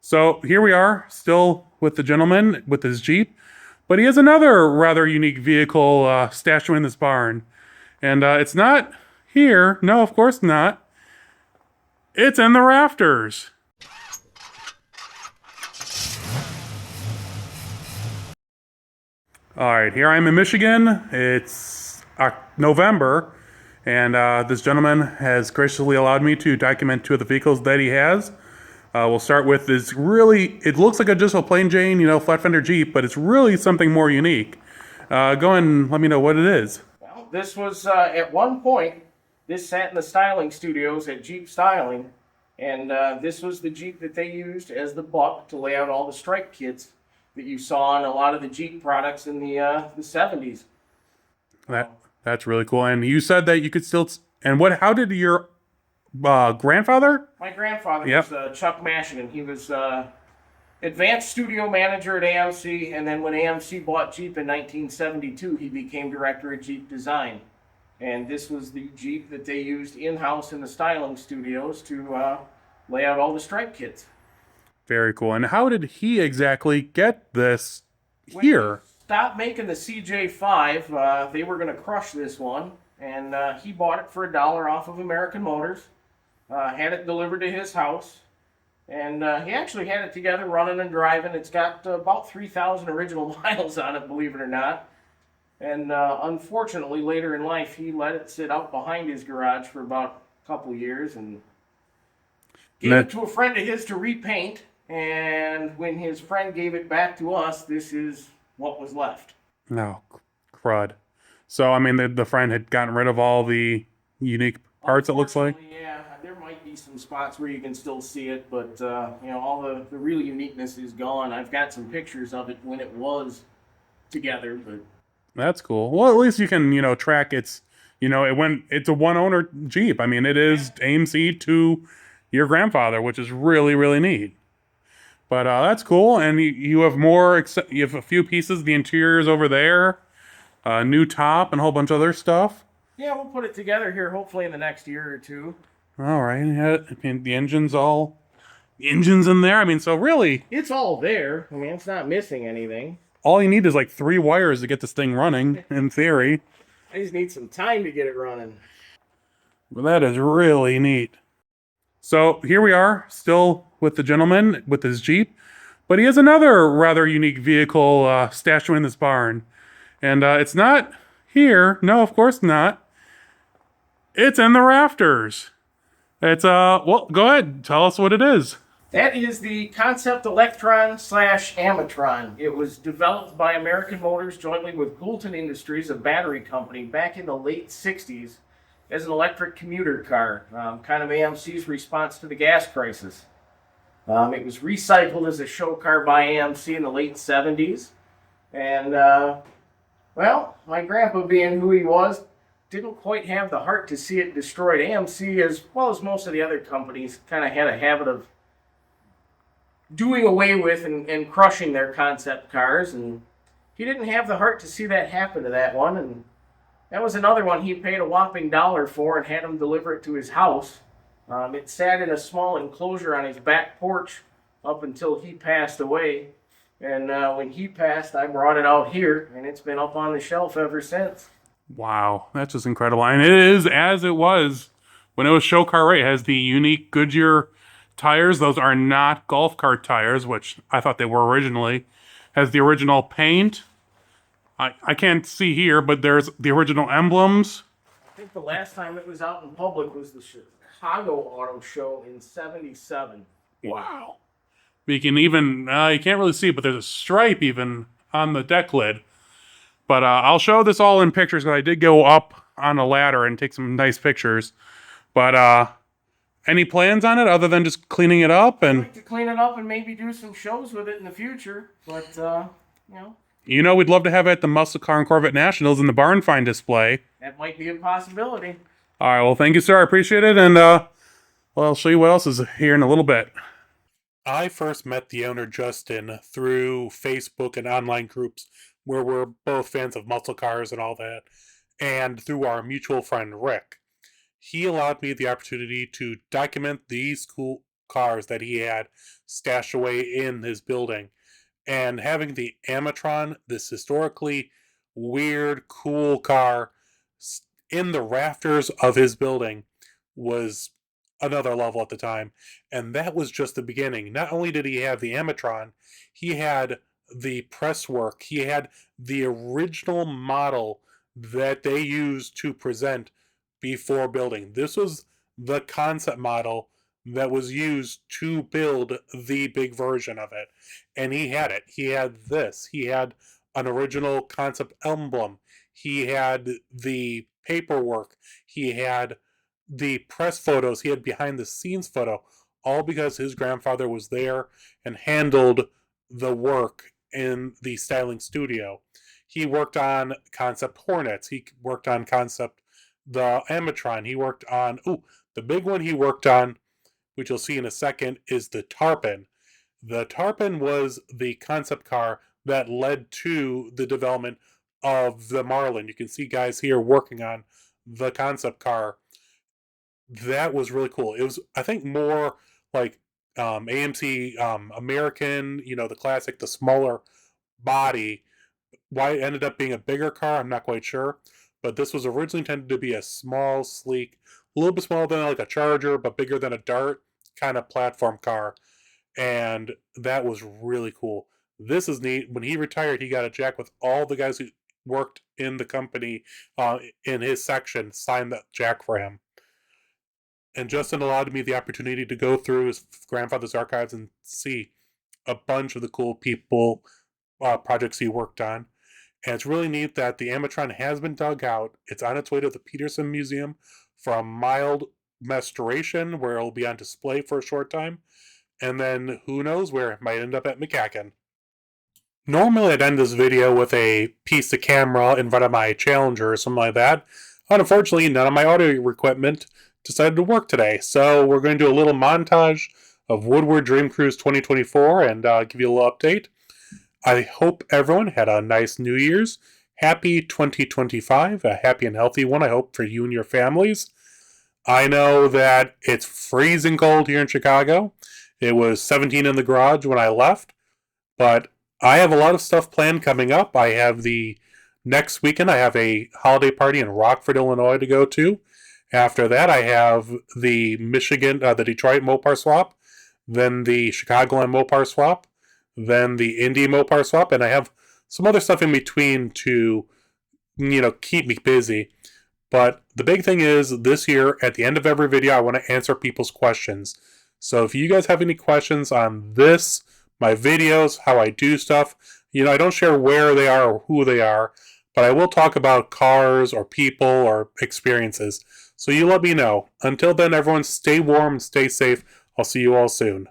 So here we are, still with the gentleman with his Jeep, but he has another rather unique vehicle stashed in this barn. And it's not here. No, of course not. It's in the rafters. All right, here I am in Michigan. It's November, and this gentleman has graciously allowed me to document two of the vehicles that he has. We'll start with this really, it looks like just a plain Jane, flat fender Jeep, but it's really something more unique. Go ahead and let me know what it is. Well, this was, at one point, this sat in the styling studios at Jeep Styling, and this was the Jeep that they used as the buck to lay out all the strike kits that you saw on a lot of the Jeep products in the 70s. That's really cool. And you said that you could still, and how did your grandfather? My grandfather Yep. was Chuck Mashigan. He was advanced studio manager at AMC, and then when AMC bought Jeep in 1972, he became director of Jeep design. And this was the Jeep that they used in-house in the styling studios to lay out all the strike kits. Very cool. And how did he exactly get this here? Stopped making the CJ5. They were going to crush this one, and he bought it for $1 off of American Motors. Had it delivered to his house, and he actually had it together, running and driving. It's got about 3,000 original miles on it, believe it or not. And unfortunately, later in life, he let it sit out behind his garage for about a couple years and gave it to a friend of his to repaint. And when his friend gave it back to us, this is what was left. No, crud. So, I mean, the friend had gotten rid of all the unique parts, it looks like? Yeah, there might be some spots where you can still see it, but, all the real uniqueness is gone. I've got some pictures of it when it was together, but... That's cool. Well, at least you can, track it's a one-owner Jeep. I mean, it is AMC to your grandfather, which is really, really neat. But that's cool. And you have more, you have a few pieces. The interior's over there, new top, and a whole bunch of other stuff. Yeah, we'll put it together here hopefully in the next year or two. All right. Yeah, I mean, the engine's in there. I mean, so really... It's all there. I mean, it's not missing anything. All you need is like 3 wires to get this thing running, in theory. I just need some time to get it running. But that is really neat. So here we are, still with the gentleman with his Jeep, but he has another rather unique vehicle stashed in this barn. And it's not here. No, of course not. It's in the rafters. It's, well, go ahead. Tell us what it is. That is the concept Electron / Amitron. It was developed by American Motors jointly with Gulton Industries, a battery company, back in the late 60s as an electric commuter car, kind of AMC's response to the gas crisis. It was recycled as a show car by AMC in the late 70s. And, well, my grandpa, being who he was, didn't quite have the heart to see it destroyed. AMC, as well as most of the other companies, kind of had a habit of doing away with and crushing their concept cars, and he didn't have the heart to see that happen to that one, and that was another one he paid a whopping $1 for and had him deliver it to his house. It sat in a small enclosure on his back porch up until he passed away, and when he passed, I brought it out here, and it's been up on the shelf ever since. Wow, that's just incredible. And it is as it was when it was show car rate. It has the unique Goodyear tires. Those are not golf cart tires, which I thought they were originally. Has the original paint. I can't see here, but there's the original emblems. I think the last time it was out in public was the Chicago Auto Show in '77. Wow. You can even, you can't really see it, but there's a stripe even on the deck lid. But I'll show this all in pictures because I did go up on a ladder and take some nice pictures. But any plans on it other than just cleaning it up? And I'd like to clean it up and maybe do some shows with it in the future. But, we'd love to have it at the Muscle Car and Corvette Nationals in the barn find display. That might be a possibility. All right, well, thank you, sir. I appreciate it. And I'll show you what else is here in a little bit. I first met the owner, Justin, through Facebook and online groups where we're both fans of muscle cars and all that, and through our mutual friend, Rick. He allowed me the opportunity to document these cool cars that he had stashed away in his building. And having the Amitron, this historically weird, cool car, in the rafters of his building was another level at the time. And that was just the beginning. Not only did he have the Amitron, he had the press work, he had the original model that they used to present before building. This was the concept model that was used to build the big version of it. And he had it. He had this. He had an original concept emblem. He had the paperwork. He had the press photos. He had behind the scenes photo, all because his grandfather was there and handled the work in the styling studio. He worked on concept Hornets. He worked on concept the Amitron. He worked on, the big one he worked on, which you'll see in a second, is the Tarpon. The Tarpon was the concept car that led to the development of the Marlin. You can see guys here working on the concept car. That was really cool. It was, I think, more like AMC American, the classic, the smaller body. Why it ended up being a bigger car, I'm not quite sure. But this was originally intended to be a small, sleek, a little bit smaller than like a Charger, but bigger than a Dart kind of platform car. And that was really cool. This is neat. When he retired, he got a jack with all the guys who worked in the company in his section, signed that jack for him. And Justin allowed me the opportunity to go through his grandfather's archives and see a bunch of the cool people, projects he worked on. And it's really neat that the Amitron has been dug out. It's on its way to the Petersen Museum for a mild restoration where it'll be on display for a short time. And then who knows where it might end up at McCacken. Normally I'd end this video with a piece of camera in front of my Challenger or something like that. Unfortunately, none of my audio equipment decided to work today. So we're going to do a little montage of Woodward Dream Cruise 2024 and give you a little update. I hope everyone had a nice New Year's. Happy 2025, a happy and healthy one, I hope, for you and your families. I know that it's freezing cold here in Chicago. It was 17 in the garage when I left, but I have a lot of stuff planned coming up. I have next weekend, I have a holiday party in Rockford, Illinois to go to. After that, I have the Detroit Mopar swap, then the Chicagoland Mopar swap, then the Indy Mopar swap, and I have some other stuff in between to, keep me busy. But the big thing is, this year, at the end of every video, I want to answer people's questions. So if you guys have any questions on this, my videos, how I do stuff, I don't share where they are or who they are, but I will talk about cars or people or experiences. So you let me know. Until then, everyone, stay warm and stay safe. I'll see you all soon.